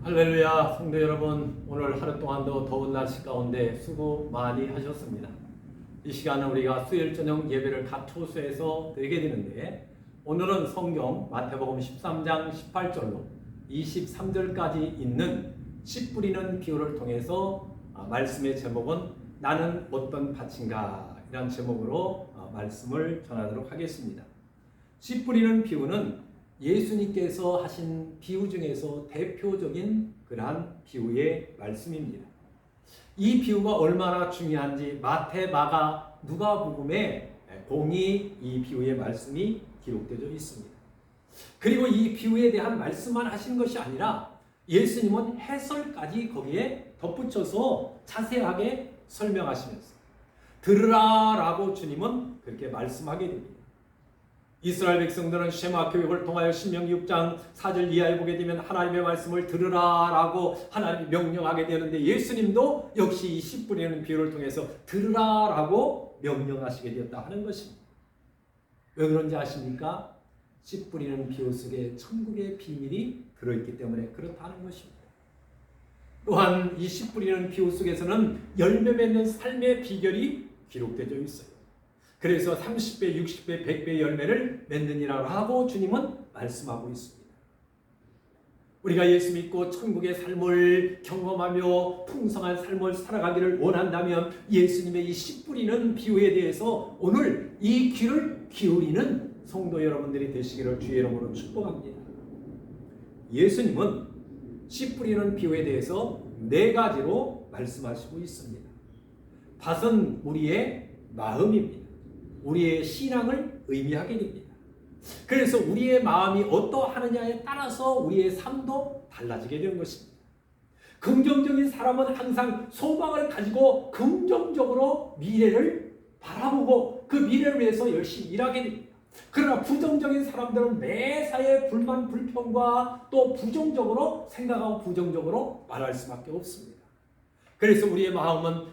할렐루야, 성도 여러분, 오늘 하루 동안도 더운 날씨 가운데 수고 많이 하셨습니다. 이 시간은 우리가 수요일 저녁 예배를 각 초소에서 드리게 되는데, 오늘은 성경 마태복음 13장 18절로 23절까지 있는 씨 뿌리는 비유를 통해서 말씀의 제목은 나는 어떤 밭인가 이란 제목으로 말씀을 전하도록 하겠습니다. 씨 뿌리는 비유는 예수님께서 하신 비유 중에서 대표적인 그러한 비유의 말씀입니다. 이 비유가 얼마나 중요한지 마태, 마가, 누가복음에 공히 이 비유의 말씀이 기록되어 있습니다. 그리고 이 비유에 대한 말씀만 하신 것이 아니라 예수님은 해설까지 거기에 덧붙여서 자세하게 설명하시면서 들으라라고 주님은 그렇게 말씀하게 됩니다. 이스라엘 백성들은 쉐마 교육을 통하여 신명기 6장 4절 이하에 보게 되면 하나님의 말씀을 들으라라고 하나님이 명령하게 되는데, 예수님도 역시 이 씨 뿌리는 비유를 통해서 들으라라고 명령하시게 되었다 하는 것입니다. 왜 그런지 아십니까? 씨 뿌리는 비유 속에 천국의 비밀이 들어있기 때문에 그렇다는 것입니다. 또한 이 씨 뿌리는 비유 속에서는 열매 맺는 삶의 비결이 기록되어 있어요. 그래서 30배, 60배, 100배 열매를 맺느니라 하고 주님은 말씀하고 있습니다. 우리가 예수 믿고 천국의 삶을 경험하며 풍성한 삶을 살아가기를 원한다면 예수님의 이 씨 뿌리는 비유에 대해서 오늘 이 귀를 기울이는 성도 여러분들이 되시기를 주의 이름으로 축복합니다. 예수님은 씨 뿌리는 비유에 대해서 4가지로 말씀하시고 있습니다. 밭은 우리의 마음입니다. 우리의 신앙을 의미하게 됩니다. 그래서 우리의 마음이 어떠하느냐에 따라서 우리의 삶도 달라지게 되는 것입니다. 긍정적인 사람은 항상 소망을 가지고 긍정적으로 미래를 바라보고 그 미래를 위해서 열심히 일하게 됩니다. 그러나 부정적인 사람들은 매사에 불만, 불평과 또 부정적으로 생각하고 부정적으로 말할 수밖에 없습니다. 그래서 우리의 마음은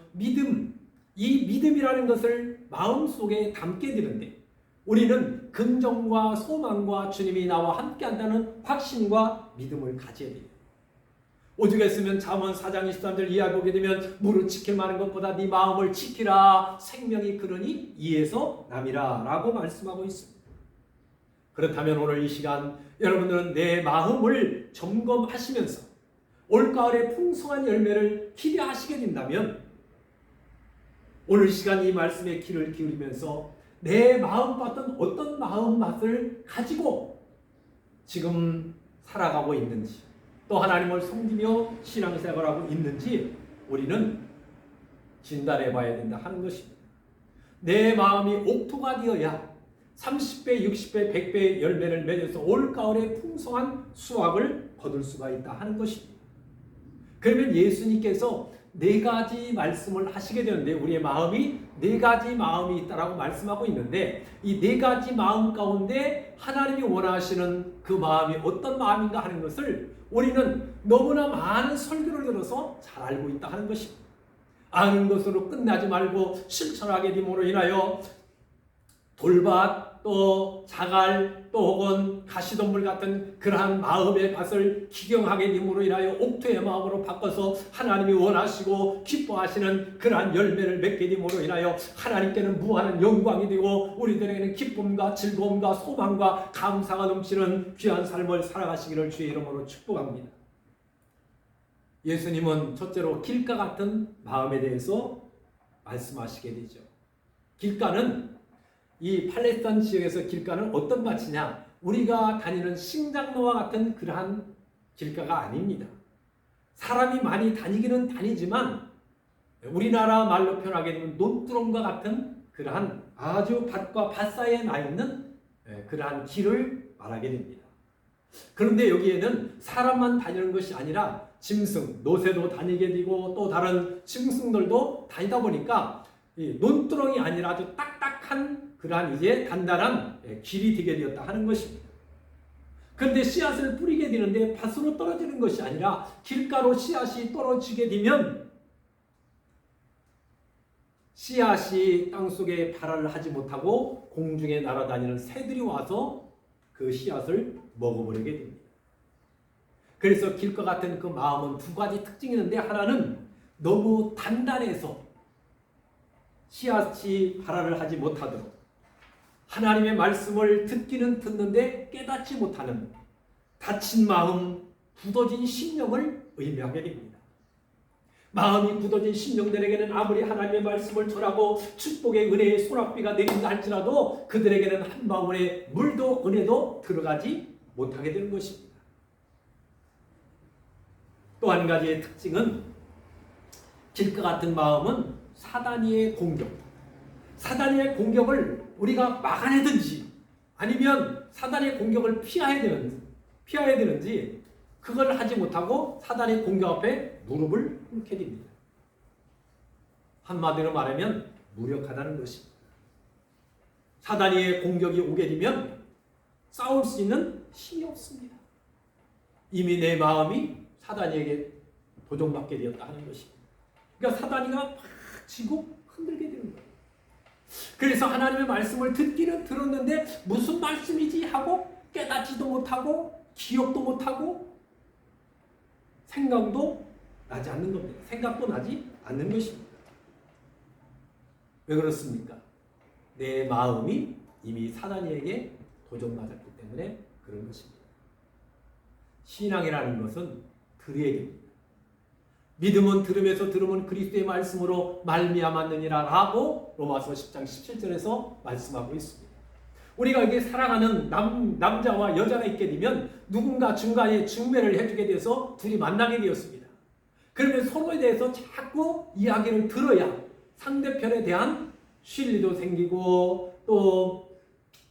이 믿음이라는 것을 마음속에 담게 되는데, 우리는 긍정과 소망과 주님이 나와 함께한다는 확신과 믿음을 가져야 돼요. 오죽했으면 잠언 4장 23절 이하에 보게 되면 무릇 지킬 만한 것보다 네 마음을 지키라, 생명이 그러니 이에서 남이라 라고 말씀하고 있습니다. 그렇다면 오늘 이 시간 여러분들은 내 마음을 점검하시면서 올가을의 풍성한 열매를 기대하시게 된다면 오늘 시간 이 말씀에 귀를 기울이면서 내 마음밭은 어떤 마음밭을 가지고 지금 살아가고 있는지, 또 하나님을 섬기며 신앙생활하고 있는지 우리는 진단해 봐야 된다 하는 것입니다. 내 마음이 옥토가 되어야 30배, 60배, 100배의 열매를 맺어서 올가을에 풍성한 수확을 거둘 수가 있다 하는 것입니다. 그러면 예수님께서 4가지 말씀을 하시게 되는데, 우리의 마음이 4가지 마음이 있다라고 말씀하고 있는데, 이 4가지 마음 가운데 하나님이 원하시는 그 마음이 어떤 마음인가 하는 것을 우리는 너무나 많은 설교를 들어서 잘 알고 있다 하는 것입니다. 아는 것으로 끝나지 말고 실천하게 됨으로 인하여 돌밭, 또 자갈, 또 혹은 가시덤불 같은 그러한 마음의 밭을 기경하게 됨으로 인하여 옥토의 마음으로 바꿔서 하나님이 원하시고 기뻐하시는 그러한 열매를 맺게 됨으로 인하여 하나님께는 무한한 영광이 되고 우리들에게는 기쁨과 즐거움과 소망과 감사가 넘치는 귀한 삶을 살아가시기를 주의 이름으로 축복합니다. 예수님은 첫째로 길가 같은 마음에 대해서 말씀하시게 되죠. 길가는 이 팔레스타인 지역에서 길가는 어떤 밭이냐? 우리가 다니는 식량로와 같은 그러한 길가가 아닙니다. 사람이 많이 다니기는 다니지만 우리나라 말로 표현하게 되면 논두렁과 같은 그러한 아주 밭과 밭 사이에 나 있는 그러한 길을 말하게 됩니다. 그런데 여기에는 사람만 다니는 것이 아니라 짐승, 노새도 다니게 되고 또 다른 짐승들도 다니다 보니까 이 논두렁이 아니라 아주 딱딱한 그러한 이제 단단한 길이 되게 되었다 하는 것입니다. 그런데 씨앗을 뿌리게 되는데 밭으로 떨어지는 것이 아니라 길가로 씨앗이 떨어지게 되면 씨앗이 땅속에 발화를 하지 못하고 공중에 날아다니는 새들이 와서 그 씨앗을 먹어버리게 됩니다. 그래서 길과 같은 그 마음은 두 가지 특징이 있는데, 하나는 너무 단단해서 씨앗이 발화를 하지 못하도록, 하나님의 말씀을 듣기는 듣는데 깨닫지 못하는 닫힌 마음, 굳어진 심령을 의미하게 됩니다. 마음이 굳어진 심령들에게는 아무리 하나님의 말씀을 전하고 축복의 은혜의 소낙비가 내린다 할지라도 그들에게는 한 방울의 물도 은혜도 들어가지 못하게 되는 것입니다. 또 한 가지의 특징은, 길과 같은 마음은 사단의 공격, 사단의 공격을 우리가 막아내든지 아니면 사단의 공격을 피해야 되는지 그걸 하지 못하고 사단의 공격 앞에 무릎을 꿇게 됩니다. 한마디로 말하면 무력하다는 것입니다. 사단의 공격이 오게 되면 싸울 수 있는 힘이 없습니다. 이미 내 마음이 사단에게 도전받게 되었다 하는 것입니다. 그러니까 사단이가 막 지고 흔들게 되는 거예요. 그래서 하나님의 말씀을 듣기는 들었는데 무슨 말씀이지 하고 깨닫지도 못하고 기억도 못하고 생각도 나지 않는 겁니다. 생각도 나지 않는 것입니다. 왜 그렇습니까? 내 마음이 이미 사단에게 도전받았기 때문에 그런 것입니다. 신앙이라는 것은 들어야 됩니다. 믿음은 들음에서 들음은 그리스도의 말씀으로 말미암았느니라 라고 로마서 10장 17절에서 말씀하고 있습니다. 우리가 이게 살아가는 남자와 여자가 있게 되면 누군가 중간에 중매를 해주게 돼서 둘이 만나게 되었습니다. 그러면 서로에 대해서 자꾸 이야기를 들어야 상대편에 대한 신뢰도 생기고 또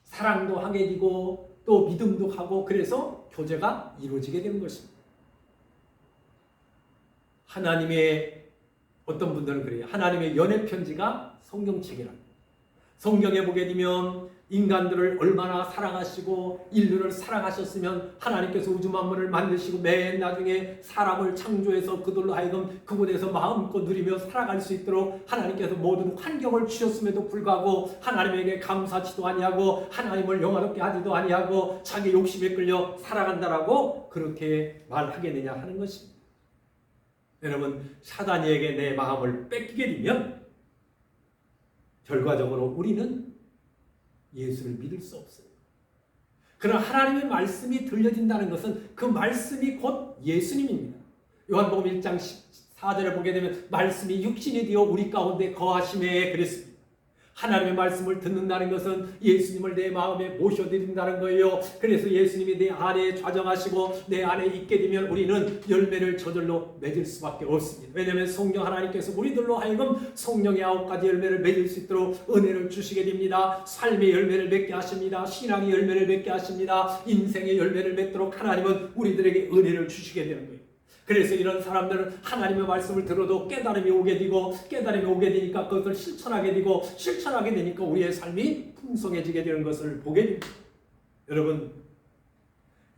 사랑도 하게 되고 또 믿음도 하고, 그래서 교제가 이루어지게 되는 것입니다. 하나님의, 어떤 분들은 그래요. 하나님의 연애 편지가 성경책이랍니다. 성경에 보게 되면 인간들을 얼마나 사랑하시고 인류를 사랑하셨으면 하나님께서 우주 만물을 만드시고 맨 나중에 사람을 창조해서 그들로 하여금 그곳에서 마음껏 누리며 살아갈 수 있도록 하나님께서 모든 환경을 주셨음에도 불구하고 하나님에게 감사하지도 아니하고 하나님을 영화롭게 하지도 아니하고 자기 욕심에 끌려 살아간다라고 그렇게 말하겠느냐 하는 것입니다. 여러분, 사단에게 내 마음을 뺏기게 되면 결과적으로 우리는 예수를 믿을 수 없어요. 그러나 하나님의 말씀이 들려진다는 것은 그 말씀이 곧 예수님입니다. 요한복음 1장 4절에 보게 되면 말씀이 육신이 되어 우리 가운데 거하심에 그랬습니다. 하나님의 말씀을 듣는다는 것은 예수님을 내 마음에 모셔드린다는 거예요. 그래서 예수님이 내 안에 좌정하시고 내 안에 있게 되면 우리는 열매를 저절로 맺을 수밖에 없습니다. 왜냐하면 성령 하나님께서 우리들로 하여금 성령의 9가지 열매를 맺을 수 있도록 은혜를 주시게 됩니다. 삶의 열매를 맺게 하십니다. 신앙의 열매를 맺게 하십니다. 인생의 열매를 맺도록 하나님은 우리들에게 은혜를 주시게 되는 거예요. 그래서 이런 사람들은 하나님의 말씀을 들어도 깨달음이 오게 되고, 깨달음이 오게 되니까 그것을 실천하게 되고, 실천하게 되니까 우리의 삶이 풍성해지게 되는 것을 보게 됩니다. 여러분,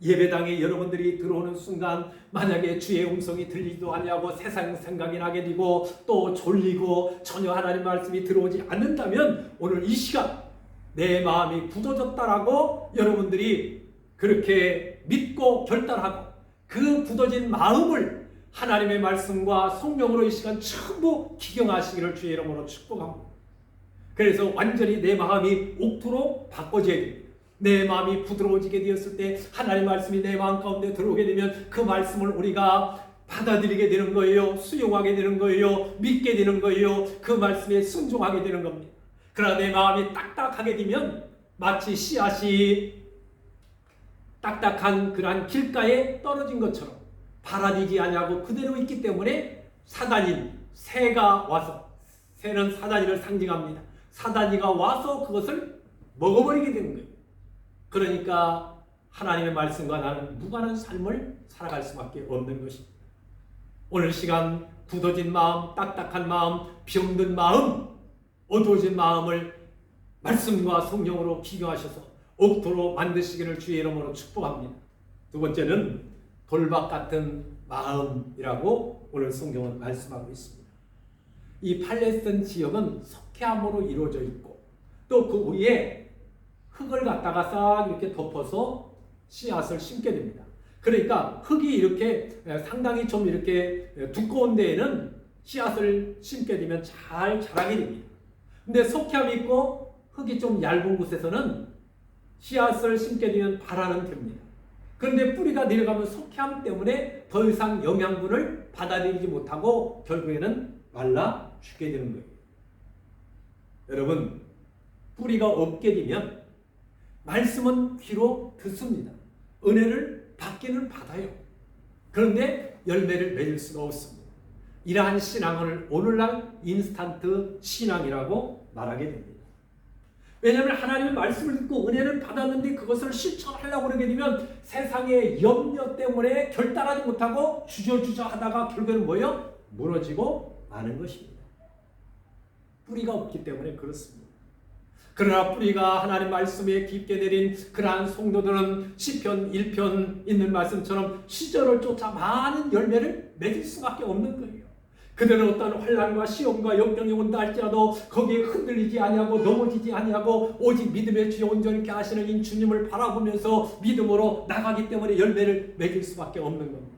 예배당에 여러분들이 들어오는 순간 만약에 주의 음성이 들리지도 아니하고 세상 생각이 나게 되고 또 졸리고 전혀 하나님 말씀이 들어오지 않는다면 오늘 이 시간 내 마음이 굳어졌다라고 여러분들이 그렇게 믿고 결단하고 그 굳어진 마음을 하나님의 말씀과 성령으로 이 시간 전부 기경하시기를 주의 이름으로 축복합니다. 그래서 완전히 내 마음이 옥토로 바꿔져야 됩니다. 내 마음이 부드러워지게 되었을 때 하나님의 말씀이 내 마음 가운데 들어오게 되면 그 말씀을 우리가 받아들이게 되는 거예요. 수용하게 되는 거예요. 믿게 되는 거예요. 그 말씀에 순종하게 되는 겁니다. 그러나 내 마음이 딱딱하게 되면 마치 씨앗이 딱딱한 그러한 길가에 떨어진 것처럼 발아지지 아니하고 그대로 있기 때문에 사단인 새가 와서, 새는 사단이를 상징합니다. 사단이가 와서 그것을 먹어버리게 되는 거예요. 그러니까 하나님의 말씀과 나는 무관한 삶을 살아갈 수밖에 없는 것입니다. 오늘 시간 굳어진 마음, 딱딱한 마음, 병든 마음, 어두워진 마음을 말씀과 성령으로 기경하셔서 옥토로 만드시기를 주의 이름으로 축복합니다. 두 번째는 돌박 같은 마음이라고 오늘 성경은 말씀하고 있습니다. 이 팔레스타인 지역은 석회암으로 이루어져 있고 또 그 위에 흙을 갖다가 싹 이렇게 덮어서 씨앗을 심게 됩니다. 그러니까 흙이 이렇게 상당히 좀 이렇게 두꺼운 데에는 씨앗을 심게 되면 잘 자라게 됩니다. 근데 속담이 있고 흙이 좀 얇은 곳에서는 씨앗을 심게 되면 발화는 됩니다. 그런데 뿌리가 내려가면 속담 때문에 더 이상 영양분을 받아들이지 못하고 결국에는 말라 죽게 되는 거예요. 여러분, 뿌리가 없게 되면 말씀은 귀로 듣습니다. 은혜를 받기는 받아요. 그런데 열매를 맺을 수가 없습니다. 이러한 신앙을 오늘날 인스턴트 신앙이라고 말하게 됩니다. 왜냐하면 하나님의 말씀을 듣고 은혜를 받았는데 그것을 실천하려고 그러게 되면 세상의 염려 때문에 결단하지 못하고 주저주저 하다가 결국에는 뭐예요? 무너지고 마는 것입니다. 뿌리가 없기 때문에 그렇습니다. 그러나 뿌리가 하나님 말씀에 깊게 내린 그러한 성도들은 시편 1편 있는 말씀처럼 시절을 쫓아 많은 열매를 맺을 수밖에 없는 거예요. 그들은 어떤 환난과 시험과 역경이 온다 할지라도 거기에 흔들리지 아니하고 넘어지지 아니하고 오직 믿음의 주여 온전히 하시는 이 주님을 바라보면서 믿음으로 나가기 때문에 열매를 맺을 수밖에 없는 겁니다.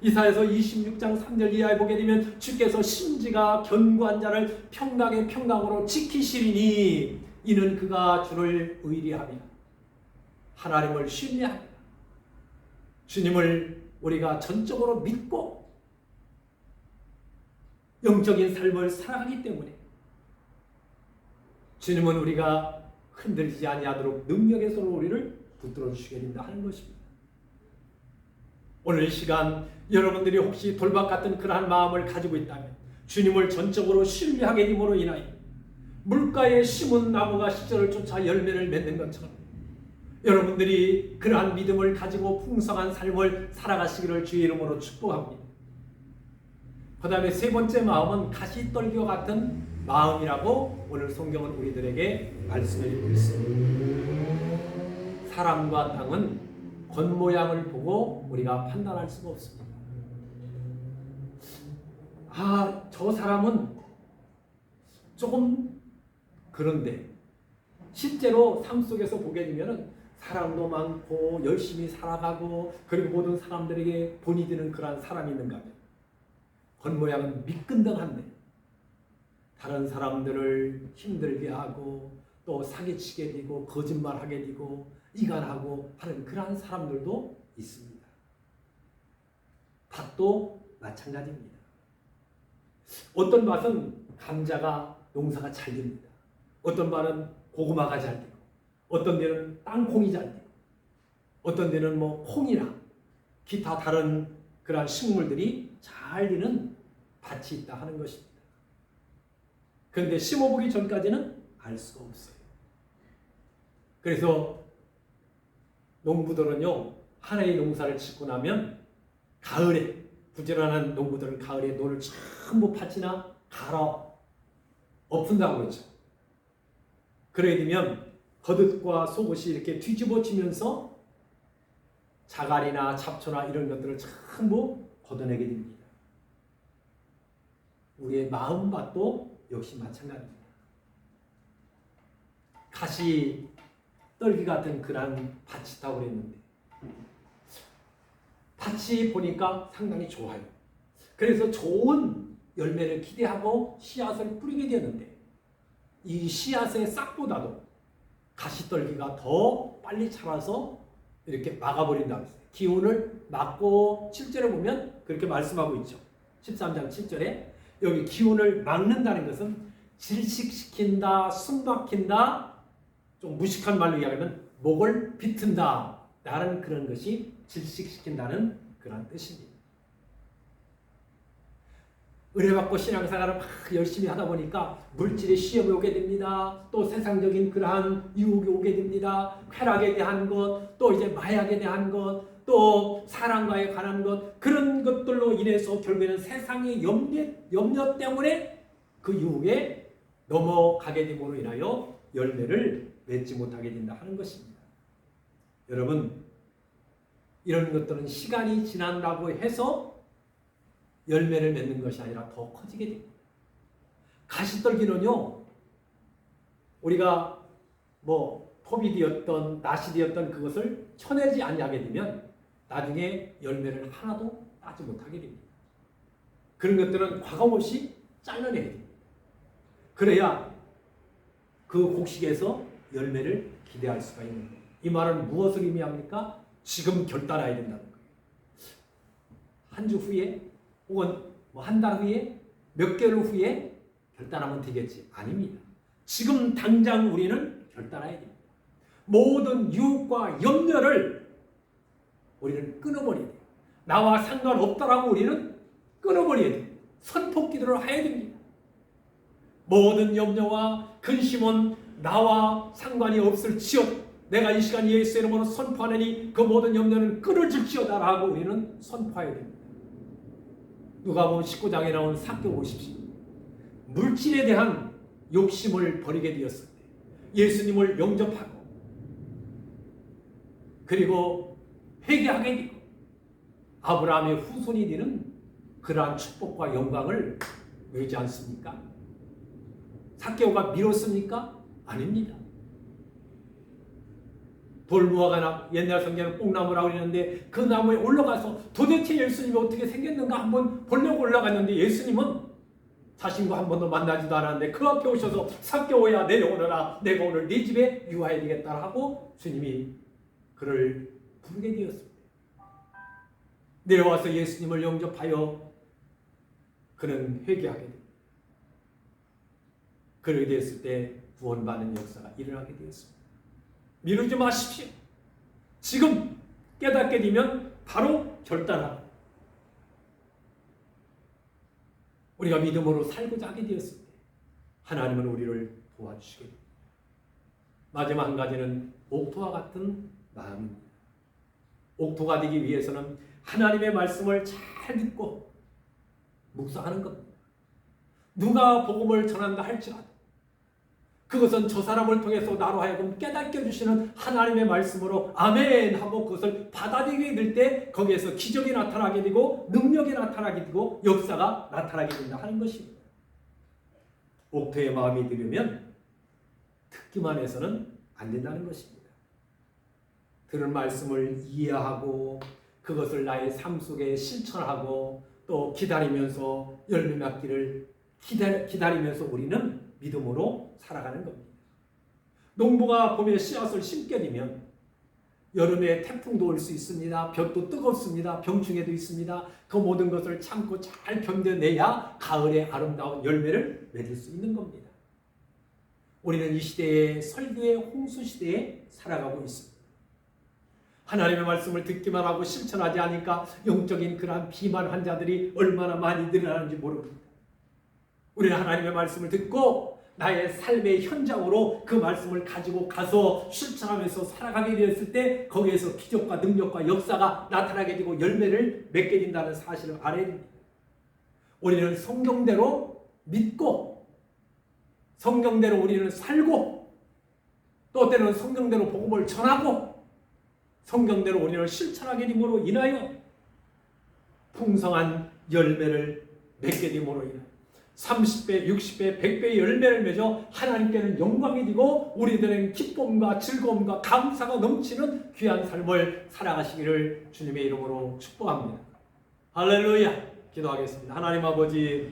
이사야서 26장 3절 이하에 보게 되면 주께서 심지가 견고한 자를 평강의 평강으로 지키시리니 이는 그가 주를 의리하며 하나님을 신뢰하며 주님을 우리가 전적으로 믿고 영적인 삶을 살아가기 때문에 주님은 우리가 흔들리지 아니하도록 능력의 손으로 우리를 붙들어 주시게 된다 하는 것입니다. 오늘 이 시간 여러분들이 혹시 돌박 같은 그러한 마음을 가지고 있다면 주님을 전적으로 신뢰하게 됨으로 인하여 물가에 심은 나무가 시절을 쫓아 열매를 맺는 것처럼 여러분들이 그러한 믿음을 가지고 풍성한 삶을 살아가시기를 주의 이름으로 축복합니다. 그 다음에 세 번째 마음은 가시떨기와 같은 마음이라고 오늘 성경은 우리들에게 말씀해 주고 있습니다. 사람과 땅은 겉모양을 보고 우리가 판단할 수가 없습니다. 저 사람은 조금 그런데 실제로 삶 속에서 보게 되면 사랑도 많고 열심히 살아가고 그리고 모든 사람들에게 본이 되는 그러한 사람이 있는가 하면 겉모양은 미끈덩한데 다른 사람들을 힘들게 하고 또 사기치게 되고 거짓말하게 되고 이간하고 하는 그러한 사람들도 있습니다. 밭도 마찬가지입니다. 어떤 밭은 감자가 농사가 잘 됩니다. 어떤 밭은 고구마가 잘 되고 어떤 데는 땅콩이 잘 되고 어떤 데는 콩이나 기타 다른 그러한 식물들이 잘 되는 밭이 있다 하는 것입니다. 그런데 심어보기 전까지는 알 수가 없어요. 그래서 농부들은요, 하나의 농사를 짓고 나면 가을에 부지런한 농부들은 가을에 논을 전부 밭이나 갈아 엎은다고 그러죠. 그래야 되면 겉옷과 속옷이 이렇게 뒤집어지면서 자갈이나 잡초나 이런 것들을 전부 걷어내게 됩니다. 우리의 마음밭도 역시 마찬가지입니다. 가시 떨기 같은 그런 밭이 있다고 그랬는데 밭이 보니까 상당히 좋아요. 그래서 좋은 열매를 기대하고 씨앗을 뿌리게 되는데 이 씨앗의 싹보다도 가시떨기가 더 빨리 자라서 이렇게 막아버린다고 했어요. 기운을 막고 7절에 보면 그렇게 말씀하고 있죠. 13장 7절에 여기 기운을 막는다는 것은 질식시킨다, 숨막힌다, 좀 무식한 말로 이야기하면 목을 비튼다 라는 그런 것이 질식시킨다는 그런 뜻입니다. 은혜받고 신앙생활을 막 열심히 하다 보니까 물질의 시험이 오게 됩니다. 또 세상적인 그러한 유혹이 오게 됩니다. 쾌락에 대한 것, 또 이제 마약에 대한 것, 또 사랑과에 관한 것, 그런 것들로 인해서 결국에는 세상의 염려 때문에 그 유혹에 넘어가게 됨으로 인하여 열매를 맺지 못하게 된다 하는 것입니다. 여러분, 이런 것들은 시간이 지난다고 해서 열매를 맺는 것이 아니라 더 커지게 됩니다. 가시떨기는요, 우리가 톱이 되었던 낫이 되었던 그것을 쳐내지 아니하게 되면 나중에 열매를 하나도 따지 못하게 됩니다. 그런 것들은 과감없이 잘라내야 됩니다. 그래야 그 곡식에서 열매를 기대할 수가 있는 거예요. 이 말은 무엇을 의미합니까? 지금 결단해야 된다는 거예요. 한 주 후에 혹은 한 달 후에 몇 개월 후에 결단하면 되겠지. 아닙니다. 지금 당장 우리는 결단해야 됩니다. 모든 유혹과 염려를 우리는 끊어버려야 돼요. 나와 상관없다라고 우리는 끊어버려야 돼요. 선포기도를 해야 됩니다. 모든 염려와 근심은 나와 상관이 없을지어다. 내가 이 시간 예수의 이름으로 선포하느니 그 모든 염려는 끊어질지어다 라고 우리는 선포해야 됩니다. 누가복음 19장에 나온 삭개오 보십시오. 물질에 대한 욕심을 버리게 되었을 때 예수님을 영접하고 그리고 회개하게 되고 아브라함의 후손이 되는 그러한 축복과 영광을 누리지 않습니까? 삭개오가 미뤘습니까? 아닙니다. 돌무화과 옛날 성경은 뽕나무라고 그러는데 그 나무에 올라가서 도대체 예수님이 어떻게 생겼는가 한번 보려고 올라갔는데 예수님은 자신과 한 번도 만나지도 않았는데 그 앞에 오셔서 삭개오야 내려오너라 내가 오늘 네 집에 유하야 되겠다 하고 주님이 그를 부르게 되었습니다. 내려와서 예수님을 영접하여 그는 회개하게 됩니다. 그러게 되었을 때 구원받는 역사가 일어나게 되었습니다. 미루지 마십시오. 지금 깨닫게 되면 바로 결단하고 우리가 믿음으로 살고자 하게 되었을 때 하나님은 우리를 도와주시게 됩니다. 마지막 한 가지는 옥토와 같은 마음입니다. 옥토가 되기 위해서는 하나님의 말씀을 잘 듣고 묵상하는 겁니다. 누가 복음을 전한다 할지라도 그것은 저 사람을 통해서 나로 하여금 깨닫게 해주시는 하나님의 말씀으로 아멘 하고 그것을 받아들이게 될 때 거기에서 기적이 나타나게 되고 능력이 나타나게 되고 역사가 나타나게 된다 하는 것입니다. 옥토의 마음이 들으면 듣기만 해서는 안 된다는 것입니다. 들은 말씀을 이해하고 그것을 나의 삶 속에 실천하고 또 기다리면서 열매 맺기를 기다리면서 우리는 믿음으로 살아가는 겁니다. 농부가 봄에 씨앗을 심게 되면 여름에 태풍도 올 수 있습니다. 볕도 뜨겁습니다. 병충해도 있습니다. 그 모든 것을 참고 잘 견뎌내야 가을에 아름다운 열매를 맺을 수 있는 겁니다. 우리는 이 시대의 설교의 홍수 시대에 살아가고 있습니다. 하나님의 말씀을 듣기만 하고 실천하지 않으니까 영적인 그러한 비만 환자들이 얼마나 많이 늘어나는지 모릅니다. 우리는 하나님의 말씀을 듣고 나의 삶의 현장으로 그 말씀을 가지고 가서 실천하면서 살아가게 되었을 때 거기에서 기적과 능력과 역사가 나타나게 되고 열매를 맺게 된다는 사실을 알아야 됩니다. 우리는 성경대로 믿고 성경대로 우리는 살고 또 때로는 성경대로 복음을 전하고 성경대로 우리는 실천하게 됨으로 인하여 풍성한 열매를 맺게 됨으로 인하여 30배, 60배, 100배의 열매를 맺어 하나님께는 영광이 되고 우리들은 기쁨과 즐거움과 감사가 넘치는 귀한 삶을 살아가시기를 주님의 이름으로 축복합니다. 할렐루야! 기도하겠습니다. 하나님 아버지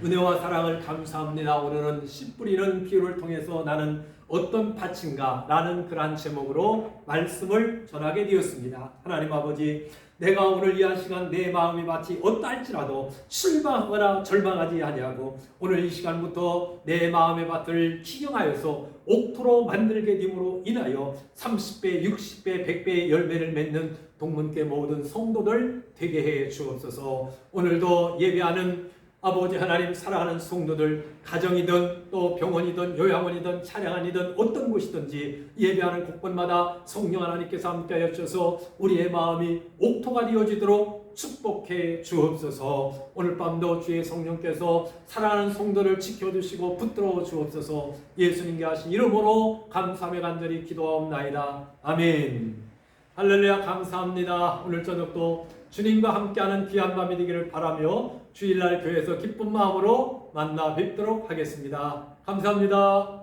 은혜와 사랑을 감사합니다. 오늘은 씨 뿌리는 비유를 통해서 나는 어떤 밭인가 라는 그러한 제목으로 말씀을 전하게 되었습니다. 하나님 아버지 내가 오늘 이 한 시간 내 마음의 밭이 어떠할지라도 실망하거나 절망하지 아니하고 오늘 이 시간부터 내 마음의 밭을 기경하여서 옥토로 만들게 됨으로 인하여 30배, 60배, 100배의 열매를 맺는 동문계 모든 성도들 되게 해 주옵소서. 오늘도 예배하는 아버지 하나님 사랑하는 성도들 가정이든 또 병원이든 요양원이든 차량원이든 어떤 곳이든지 예배하는 곳곳마다 성령 하나님께서 함께하여 주셔서 우리의 마음이 옥토가 되어지도록 축복해 주옵소서. 오늘 밤도 주의 성령께서 사랑하는 성도를 지켜주시고 붙들어 주옵소서. 예수님께 하신 이름으로 감사하며 간절히 기도하옵나이다. 아멘. 할렐루야. 감사합니다. 오늘 저녁도 주님과 함께하는 귀한 밤이 되기를 바라며 주일날 교회에서 기쁜 마음으로 만나 뵙도록 하겠습니다. 감사합니다.